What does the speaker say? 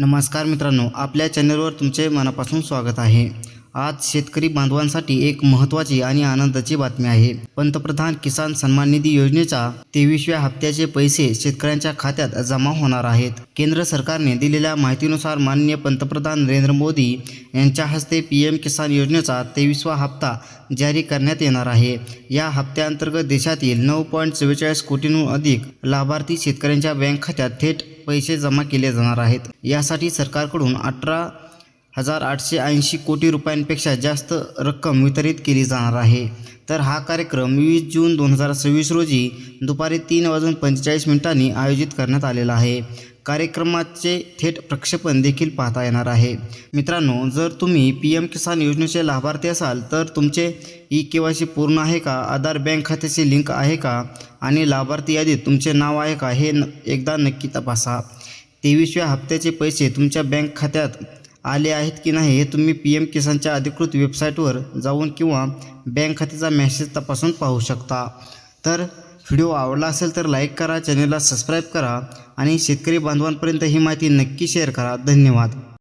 नमस्कार मित्रांनो, आपल्या चॅनलवर तुमचे मनापासून स्वागत आहे। आज शेतकरी बांधवांसाठी एक महत्त्वाची आणि आनंदाची बातमी आहे। पंतप्रधान किसान सन्मान निधी योजनेच्या 23व्या हप्त्याचे पैसे शेतकऱ्यांच्या खात्यात जमा होणार आहेत। केंद्र सरकारने दिलेल्या माहितीनुसार माननीय पंतप्रधान नरेंद्र मोदी यांच्या हस्ते पीएम किसान योजनेचा 23वा हप्ता जारी करण्यात येणार आहे। या हप्त्याअंतर्गत देशातील 9.44 कोटींहून अधिक लाभार्थी शेतकऱ्यांच्या बँक खात्यात थेट पैसे जमा केले जाणार आहेत। यासाठी सरकारकडून 18,880 कोटी रुपयांपेक्षा जास्त रक्कम वितरित केली जाणार आहे। तर हा कार्यक्रम 20 जून 2026 रोजी दुपारी 3:45 आयोजित करण्यात आलेला आहे। कार्यक्रमाचे थेट प्रक्षेपण देखील पाहता येणार आहे। मित्रांनो, जर तुम्ही पीएम किसान योजनेचे लाभार्थी असाल तर तुमचे ई-केवायसी पूर्ण आहे का, आधार बँक खात्याची लिंक आहे का आणि लाभार्थी यादीत तुमचे नाव आहे का हे एकदा नक्की तपासा। 23व्या हप्त्याचे पैसे तुमच्या बँक खात्यात आले आहेत की नाही हे तुम्ही पीएम किसानच्या अधिकृत वेबसाईटवर जाऊन किंवा बँक खात्याचा मेसेज तपासून पाहू शकता। तर व्हिडिओ आवडला असेल तर लाईक करा, चॅनलला सबस्क्राईब करा आणि शेतकरी बांधवांपर्यंत ही माहिती नक्की शेअर करा। धन्यवाद।